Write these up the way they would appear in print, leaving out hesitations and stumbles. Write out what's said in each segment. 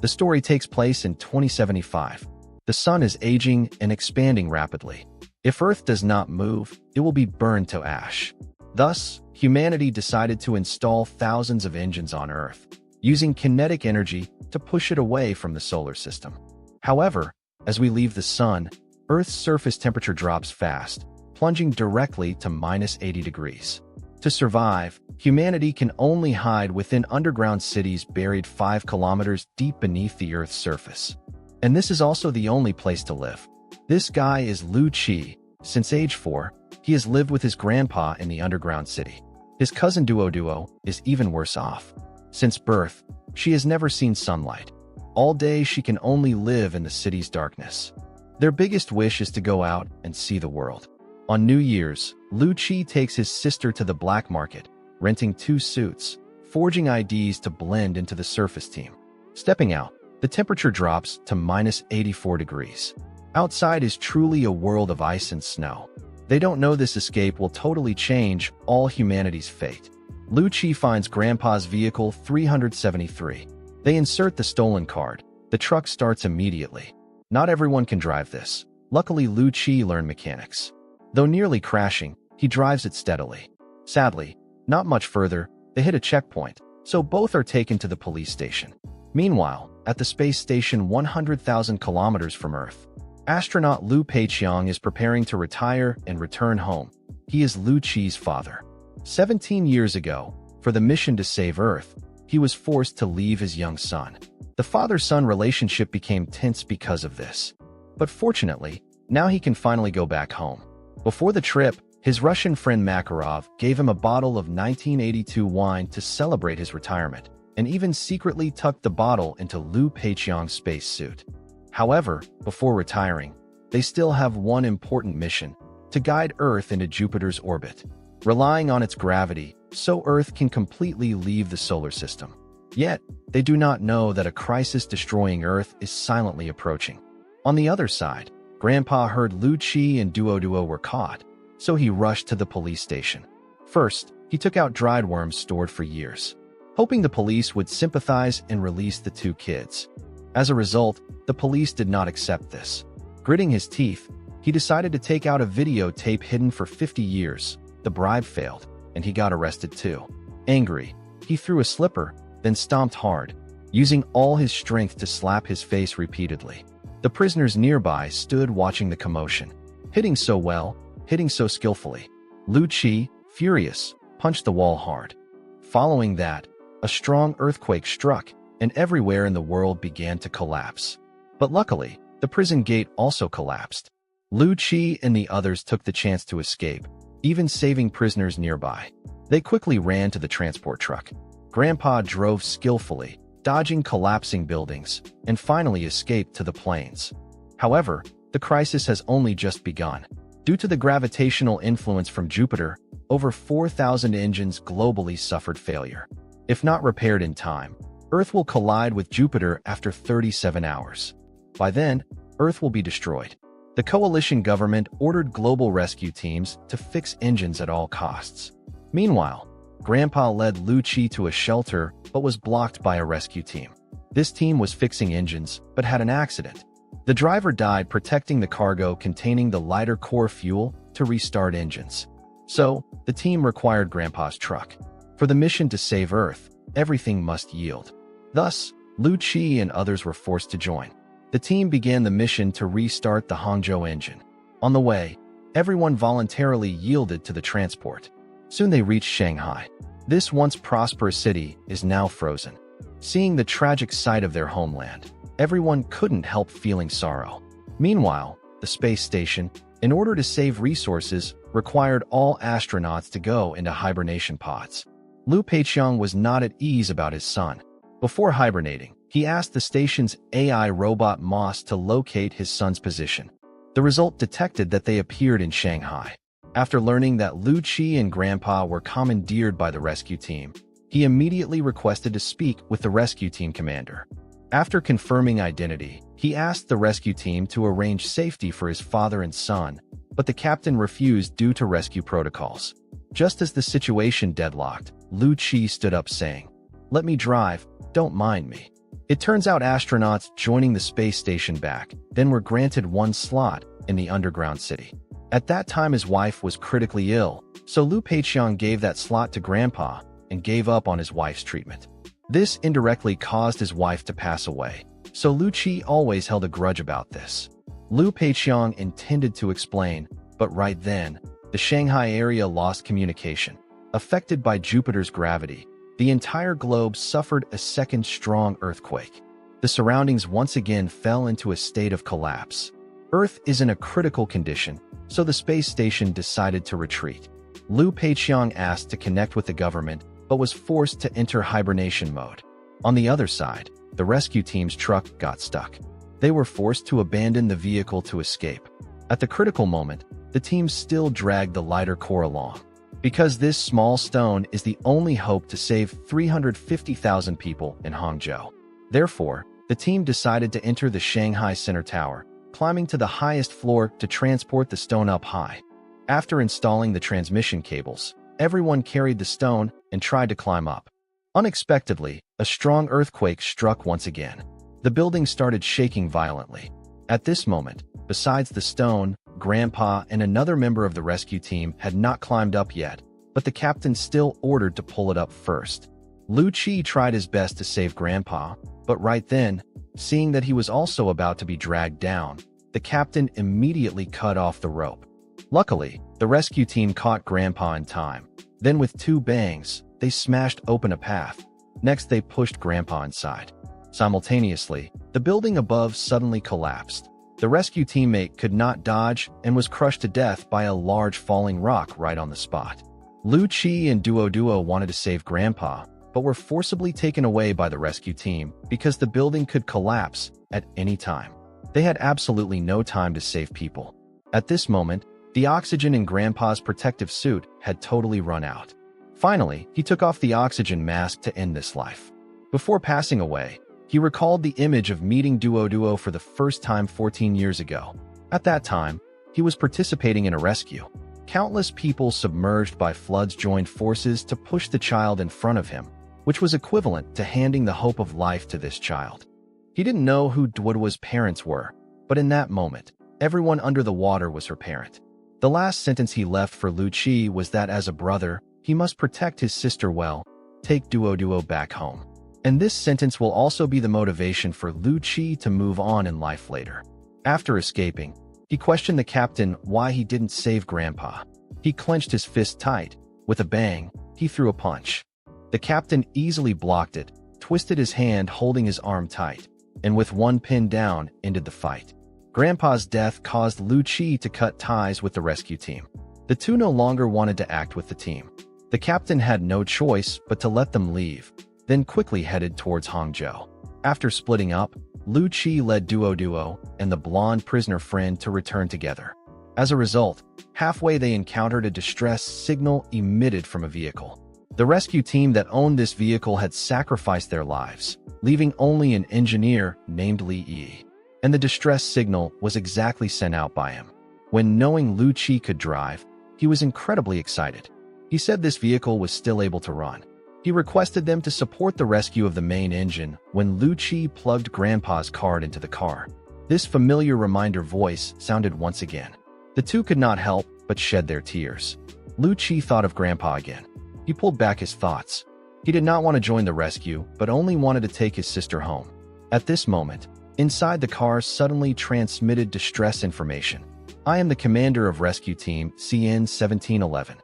The story takes place in 2075. The sun is aging and expanding rapidly. If Earth does not move, it will be burned to ash. Thus, humanity decided to install thousands of engines on Earth, using kinetic energy to push it away from the solar system. However, as we leave the sun, Earth's surface temperature drops fast, plunging directly to -80 degrees. To survive, humanity can only hide within underground cities buried 5 kilometers deep beneath the Earth's surface. And this is also the only place to live. This guy is Liu Cixin. Since age 4, he has lived with his grandpa in the underground city. His cousin Duo is even worse off. Since birth, she has never seen sunlight. All day she can only live in the city's darkness. Their biggest wish is to go out and see the world. On New Year's, Liu Cixin takes his sister to the black market, renting 2 suits, forging IDs to blend into the surface team. Stepping out, the temperature drops to -84 degrees. Outside is truly a world of ice and snow. They don't know this escape will totally change all humanity's fate. Liu Cixin finds Grandpa's vehicle 373. They insert the stolen card. The truck starts immediately. Not everyone can drive this. Luckily, Liu Cixin learned mechanics. Though nearly crashing, he drives it steadily. Sadly, not much further, they hit a checkpoint, so both are taken to the police station. Meanwhile, at the space station 100,000 kilometers from Earth, astronaut Liu Cixin is preparing to retire and return home. He is Liu Ci's father. 17 years ago, for the mission to save Earth, he was forced to leave his young son. The father-son relationship became tense because of this. But fortunately, now he can finally go back home. Before the trip, his Russian friend Makarov gave him a bottle of 1982 wine to celebrate his retirement, and even secretly tucked the bottle into Liu Cixin's spacesuit. However, before retiring, they still have one important mission: to guide Earth into Jupiter's orbit, relying on its gravity so Earth can completely leave the solar system. Yet, they do not know that a crisis destroying Earth is silently approaching. On the other side, Grandpa heard Liu Cixin and Duo were caught, so he rushed to the police station. First, he took out dried worms stored for years, hoping the police would sympathize and release the 2 kids. As a result, the police did not accept this. Gritting his teeth, he decided to take out a videotape hidden for 50 years. The bribe failed, and he got arrested too. Angry, he threw a slipper, then stomped hard, using all his strength to slap his face repeatedly. The prisoners nearby stood watching the commotion. Hitting so well, hitting so skillfully. Liu Cixin, furious, punched the wall hard. Following that, a strong earthquake struck, and everywhere in the world began to collapse. But luckily, the prison gate also collapsed. Liu Cixin and the others took the chance to escape, even saving prisoners nearby. They quickly ran to the transport truck. Grandpa drove skillfully, dodging collapsing buildings, and finally escaped to the plains. However, the crisis has only just begun. Due to the gravitational influence from Jupiter, over 4,000 engines globally suffered failure. If not repaired in time, Earth will collide with Jupiter after 37 hours. By then, Earth will be destroyed. The coalition government ordered global rescue teams to fix engines at all costs. Meanwhile, Grandpa led Liu Cixin to a shelter but was blocked by a rescue team. This team was fixing engines but had an accident. The driver died protecting the cargo containing the lighter core fuel to restart engines. So, the team required Grandpa's truck. For the mission to save Earth, everything must yield. Thus, Liu Cixin and others were forced to join. The team began the mission to restart the Hangzhou engine. On the way, everyone voluntarily yielded to the transport. Soon they reached Shanghai. This once prosperous city is now frozen. Seeing the tragic sight of their homeland, everyone couldn't help feeling sorrow. Meanwhile, the space station, in order to save resources, required all astronauts to go into hibernation pods. Liu Cixin was not at ease about his son. Before hibernating, he asked the station's AI robot Moss to locate his son's position. The result detected that they appeared in Shanghai. After learning that Liu Cixin and Grandpa were commandeered by the rescue team, he immediately requested to speak with the rescue team commander. After confirming identity, he asked the rescue team to arrange safety for his father and son, but the captain refused due to rescue protocols. Just as the situation deadlocked, Liu Cixin stood up saying, "Let me drive, don't mind me." It turns out astronauts joining the space station back then were granted one slot in the underground city. At that time his wife was critically ill, so Liu Cixin gave that slot to Grandpa and gave up on his wife's treatment. This indirectly caused his wife to pass away, so Liu Qi always held a grudge about this. Liu Cixin intended to explain, but right then, the Shanghai area lost communication. Affected by Jupiter's gravity, the entire globe suffered a second strong earthquake. The surroundings once again fell into a state of collapse. Earth is in a critical condition, so the space station decided to retreat. Liu Cixin asked to connect with the government, but was forced to enter hibernation mode. On the other side, the rescue team's truck got stuck. They were forced to abandon the vehicle to escape. At the critical moment, the team still dragged the lighter core along. Because this small stone is the only hope to save 350,000 people in Hangzhou. Therefore, the team decided to enter the Shanghai Center Tower, climbing to the highest floor to transport the stone up high. After installing the transmission cables, everyone carried the stone and tried to climb up. Unexpectedly, a strong earthquake struck once again. The building started shaking violently. At this moment, besides the stone, Grandpa and another member of the rescue team had not climbed up yet, but the captain still ordered to pull it up first. Liu Qi tried his best to save Grandpa, but right then, seeing that he was also about to be dragged down, the captain immediately cut off the rope. Luckily, the rescue team caught Grandpa in time. Then with two bangs, they smashed open a path. Next, they pushed Grandpa inside. Simultaneously, the building above suddenly collapsed. The rescue teammate could not dodge and was crushed to death by a large falling rock right on the spot. Liu Qi and Duo wanted to save Grandpa, but were forcibly taken away by the rescue team because the building could collapse at any time. They had absolutely no time to save people. At this moment, the oxygen in Grandpa's protective suit had totally run out. Finally, he took off the oxygen mask to end this life. Before passing away, he recalled the image of meeting Duo for the first time 14 years ago. At that time, he was participating in a rescue. Countless people submerged by floods joined forces to push the child in front of him, which was equivalent to handing the hope of life to this child. He didn't know who Duo's parents were, but in that moment, everyone under the water was her parent. The last sentence he left for Liu Qi was that as a brother, he must protect his sister well, take Duo back home. And this sentence will also be the motivation for Liu Qi to move on in life later. After escaping, he questioned the captain why he didn't save Grandpa. He clenched his fist tight. With a bang, he threw a punch. The captain easily blocked it, twisted his hand holding his arm tight, and with one pin down, ended the fight. Grandpa's death caused Liu Qi to cut ties with the rescue team. The two no longer wanted to act with the team. The captain had no choice but to let them leave, then quickly headed towards Hangzhou. After splitting up, Liu Qi led Duo and the blonde prisoner friend to return together. As a result, halfway they encountered a distress signal emitted from a vehicle. The rescue team that owned this vehicle had sacrificed their lives, leaving only an engineer named Li Yi. And the distress signal was exactly sent out by him. When knowing Liu Qi could drive, he was incredibly excited. He said this vehicle was still able to run. He requested them to support the rescue of the main engine when Liu Qi plugged Grandpa's card into the car. This familiar reminder voice sounded once again. The two could not help but shed their tears. Liu Qi thought of Grandpa again. He pulled back his thoughts. He did not want to join the rescue, but only wanted to take his sister home. At this moment, inside the car suddenly transmitted distress information. I am the commander of rescue team CN 1711.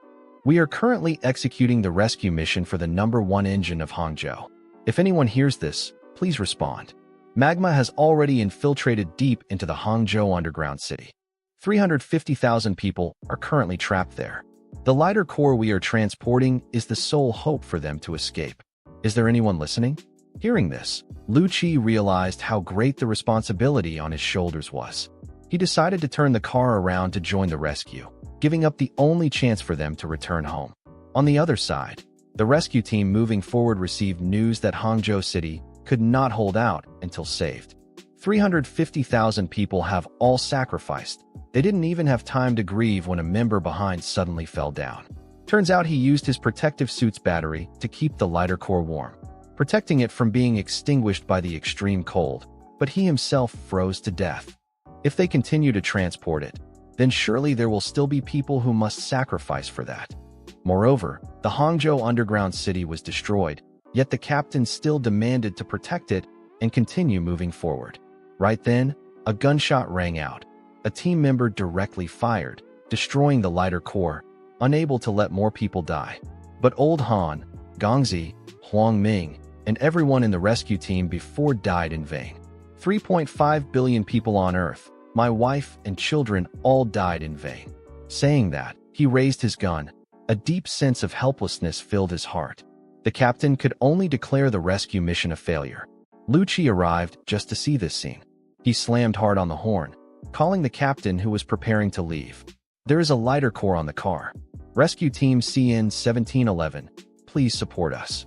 We are currently executing the rescue mission for the number 1 engine of Hangzhou. If anyone hears this, please respond. Magma has already infiltrated deep into the Hangzhou underground city. 350,000 people are currently trapped there. The lighter core we are transporting is the sole hope for them to escape. Is there anyone listening? Hearing this, Liu Qi realized how great the responsibility on his shoulders was. He decided to turn the car around to join the rescue, giving up the only chance for them to return home. On the other side, the rescue team moving forward received news that Hangzhou City could not hold out until saved. 350,000 people have all sacrificed. They didn't even have time to grieve when a member behind suddenly fell down. Turns out he used his protective suit's battery to keep the lighter core warm. protecting it from being extinguished by the extreme cold, but he himself froze to death. If they continue to transport it, then surely there will still be people who must sacrifice for that. Moreover, the Hangzhou underground city was destroyed, yet the captain still demanded to protect it and continue moving forward. Right then, a gunshot rang out. A team member directly fired, destroying the lighter core, unable to let more people die. But Old Han, Gongzi, Huang Ming, and everyone in the rescue team before died in vain. 3.5 billion people on Earth, my wife and children all died in vain. Saying that, he raised his gun. A deep sense of helplessness filled his heart. The captain could only declare the rescue mission a failure. Liu Cixin arrived just to see this scene. He slammed hard on the horn, calling the captain who was preparing to leave. There is a lighter core on the car. Rescue Team CN 1711, please support us.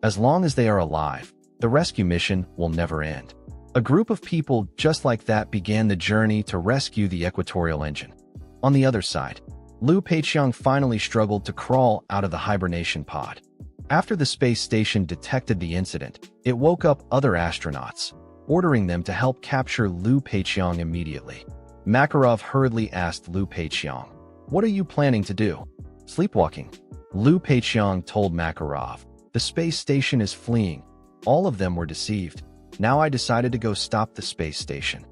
As long as they are alive, the rescue mission will never end. A group of people just like that began the journey to rescue the equatorial engine. On the other side, Liu Cixin finally struggled to crawl out of the hibernation pod. After the space station detected the incident, it woke up other astronauts, ordering them to help capture Liu Cixin immediately. Makarov hurriedly asked Liu Cixin, "What are you planning to do?" "Sleepwalking." Liu Cixin told Makarov, "The space station is fleeing. All of them were deceived. Now I decided to go stop the space station."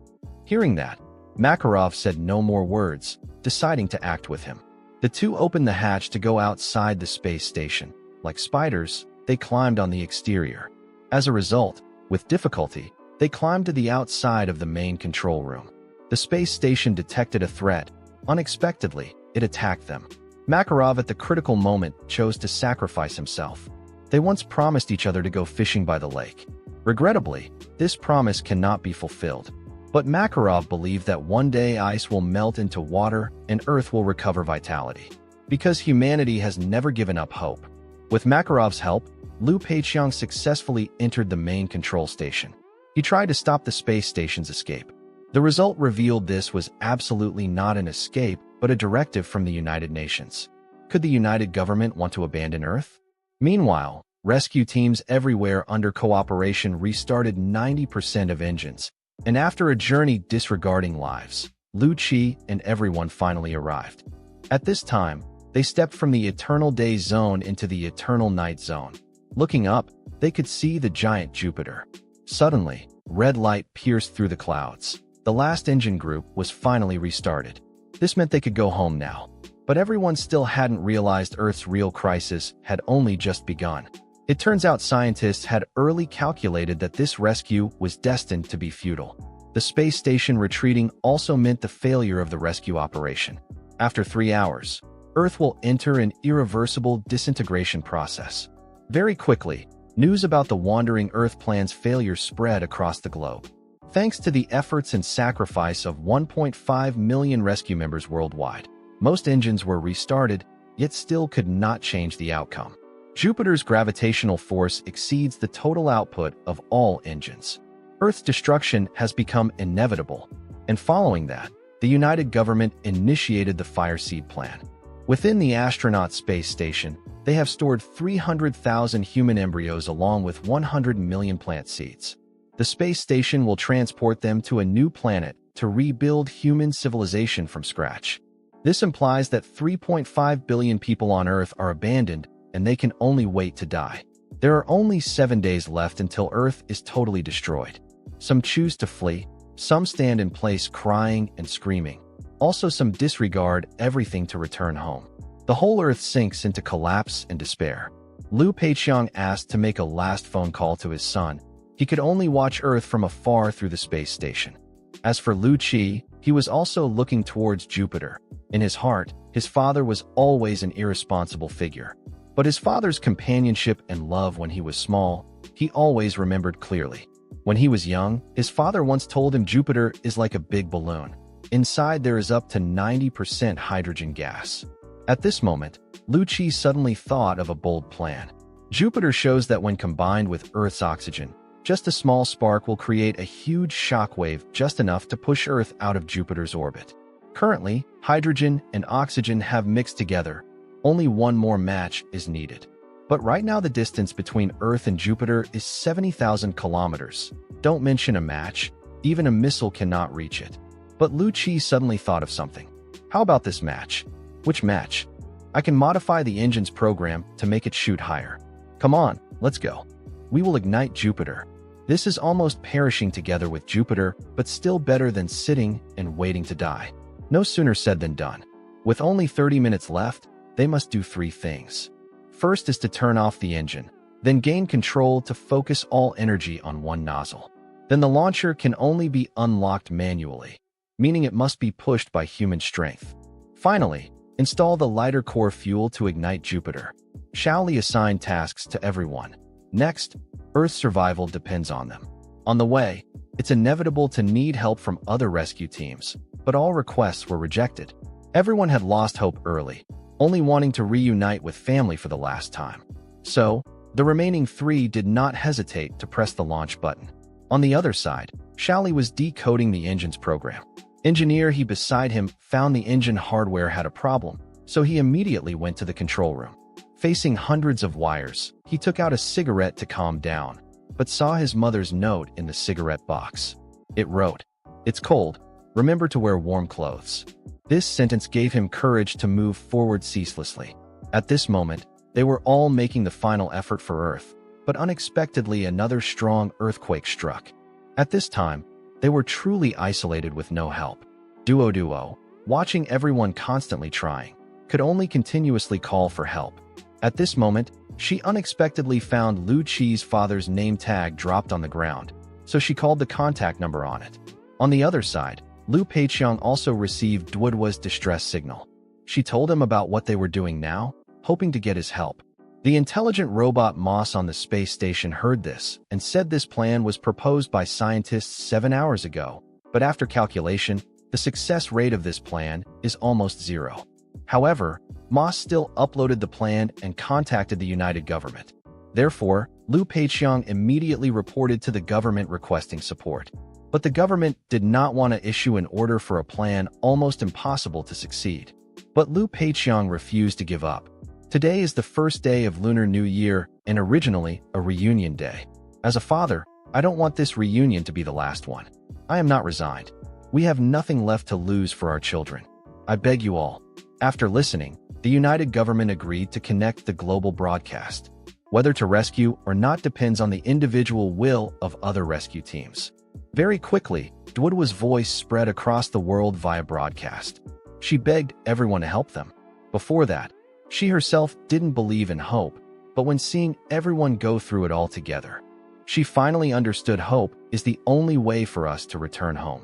Hearing that, Makarov said no more words, deciding to act with him. The two opened the hatch to go outside the space station. Like spiders, they climbed on the exterior. As a result, with difficulty, they climbed to the outside of the main control room. The space station detected a threat. Unexpectedly, it attacked them. Makarov at the critical moment chose to sacrifice himself. They once promised each other to go fishing by the lake. Regrettably, this promise cannot be fulfilled. But Makarov believed that one day ice will melt into water and Earth will recover vitality. Because humanity has never given up hope. With Makarov's help, Liu Cixin successfully entered the main control station. He tried to stop the space station's escape. The result revealed this was absolutely not an escape, but a directive from the United Nations. Could the United Government want to abandon Earth? Meanwhile, rescue teams everywhere under cooperation restarted 90% of engines. And after a journey disregarding lives, Liu Cixin and everyone finally arrived. At this time, they stepped from the eternal day zone into the eternal night zone. Looking up, they could see the giant Jupiter. Suddenly, red light pierced through the clouds. The last engine group was finally restarted. This meant they could go home now. But everyone still hadn't realized Earth's real crisis had only just begun. It turns out scientists had early calculated that this rescue was destined to be futile. The space station retreating also meant the failure of the rescue operation. After 3 hours, Earth will enter an irreversible disintegration process. Very quickly, news about the Wandering Earth plan's failure spread across the globe. Thanks to the efforts and sacrifice of 1.5 million rescue members worldwide, most engines were restarted, yet still could not change the outcome. Jupiter's gravitational force exceeds the total output of all engines. Earth's destruction has become inevitable, and following that, the United Government initiated the Fireseed Plan. Within the astronaut space station, they have stored 300,000 human embryos along with 100 million plant seeds. The space station will transport them to a new planet to rebuild human civilization from scratch. This implies that 3.5 billion people on Earth are abandoned and they can only wait to die. There are only 7 days left until Earth is totally destroyed. Some choose to flee, some stand in place crying and screaming. Also, some disregard everything to return home. The whole Earth sinks into collapse and despair. Liu Cixin asked to make a last phone call to his son. He could only watch Earth from afar through the space station. As for Liu Cixin, he was also looking towards Jupiter. In his heart, his father was always an irresponsible figure. But his father's companionship and love when he was small, he always remembered clearly. When he was young, his father once told him Jupiter is like a big balloon. Inside there is up to 90% hydrogen gas. At this moment, Liu Cixin suddenly thought of a bold plan. Jupiter shows that when combined with Earth's oxygen, just a small spark will create a huge shockwave just enough to push Earth out of Jupiter's orbit. Currently, hydrogen and oxygen have mixed together. Only one more match is needed. But right now the distance between Earth and Jupiter is 70,000 kilometers. Don't mention a match. Even a missile cannot reach it. But Liu Cixin suddenly thought of something. How about this match? Which match? I can modify the engine's program to make it shoot higher. Come on, let's go. We will ignite Jupiter. This is almost perishing together with Jupiter, but still better than sitting and waiting to die. No sooner said than done. With only 30 minutes left, they must do 3 things. First is to turn off the engine, then gain control to focus all energy on one nozzle. Then the launcher can only be unlocked manually, meaning it must be pushed by human strength. Finally, install the lighter core fuel to ignite Jupiter. Shaoli assigned tasks to everyone. Next, Earth's survival depends on them. On the way, it's inevitable to need help from other rescue teams, but all requests were rejected. Everyone had lost hope early, only wanting to reunite with family for the last time. So, the remaining 3 did not hesitate to press the launch button. On the other side, Shaoli was decoding the engine's program. Engineer he beside him found the engine hardware had a problem, so he immediately went to the control room. Facing hundreds of wires, he took out a cigarette to calm down, but saw his mother's note in the cigarette box. It wrote, "It's cold. Remember to wear warm clothes." This sentence gave him courage to move forward ceaselessly. At this moment, they were all making the final effort for Earth, but unexpectedly another strong earthquake struck. At this time, they were truly isolated with no help. Duo, watching everyone constantly trying, could only continuously call for help. At this moment, she unexpectedly found Liu Ci's father's name tag dropped on the ground, so she called the contact number on it. On the other side, Liu Cixin also received Duo's distress signal. She told him about what they were doing now, hoping to get his help. The intelligent robot Moss on the space station heard this and said this plan was proposed by scientists 7 hours ago, but after calculation, the success rate of this plan is almost 0. However, Moss still uploaded the plan and contacted the United Government. Therefore, Liu Cixin immediately reported to the government requesting support. But the government did not want to issue an order for a plan almost impossible to succeed. But Liu Cixin refused to give up. Today is the first day of Lunar New Year and originally a reunion day. As a father, I don't want this reunion to be the last one. I am not resigned. We have nothing left to lose for our children. I beg you all. After listening, the United Government agreed to connect the global broadcast. Whether to rescue or not depends on the individual will of other rescue teams. Very quickly, Duo's voice spread across the world via broadcast. She begged everyone to help them. Before that, she herself didn't believe in hope, but when seeing everyone go through it all together, she finally understood hope is the only way for us to return home.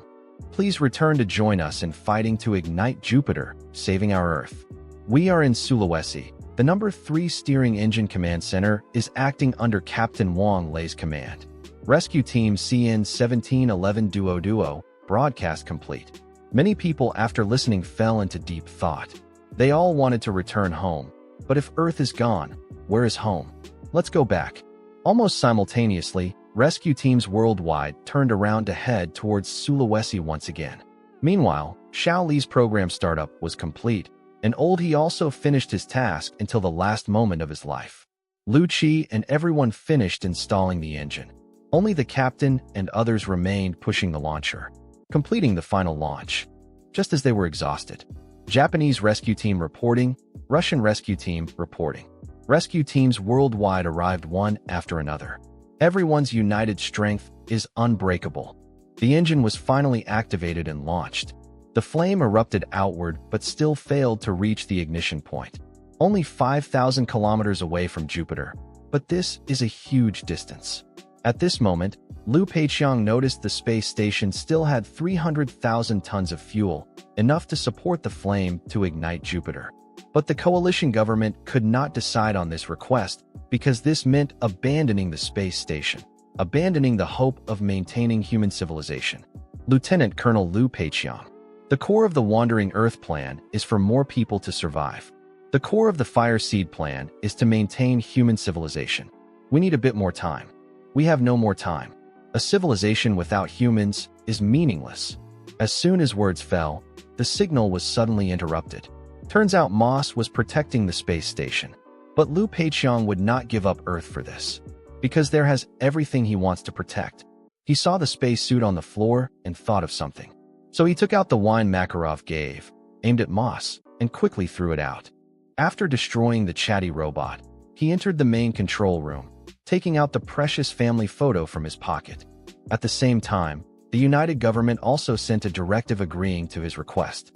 Please return to join us in fighting to ignite Jupiter, saving our Earth. We are in Sulawesi. The number 3 Steering Engine Command Center is acting under Captain Wang Lei's command. Rescue Team CN 1711 Duo, broadcast complete. Many people after listening fell into deep thought. They all wanted to return home. But if Earth is gone, where is home? Let's go back. Almost simultaneously, rescue teams worldwide turned around to head towards Sulawesi once again. Meanwhile, Shaoli's program startup was complete, and he also finished his task until the last moment of his life. Liu Cixin and everyone finished installing the engine. Only the captain and others remained pushing the launcher, completing the final launch. Just as they were exhausted, Japanese rescue team reporting, Russian rescue team reporting. Rescue teams worldwide arrived one after another. Everyone's united strength is unbreakable. The engine was finally activated and launched. The flame erupted outward but still failed to reach the ignition point. Only 5,000 kilometers away from Jupiter, but this is a huge distance. At this moment, Liu Cixin noticed the space station still had 300,000 tons of fuel, enough to support the flame to ignite Jupiter. But the coalition government could not decide on this request because this meant abandoning the space station, abandoning the hope of maintaining human civilization. Lieutenant Colonel Liu Cixin. The core of the Wandering Earth plan is for more people to survive. The core of the Fire Seed plan is to maintain human civilization. We need a bit more time. We have no more time. A civilization without humans is meaningless. As soon as words fell, the signal was suddenly interrupted. Turns out Moss was protecting the space station. But Liu Cixin would not give up Earth for this, because there has everything he wants to protect. He saw the spacesuit on the floor and thought of something. So he took out the wine Makarov gave, aimed at Moss, and quickly threw it out. After destroying the chatty robot, he entered the main control room, taking out the precious family photo from his pocket. At the same time, the United Government also sent a directive agreeing to his request.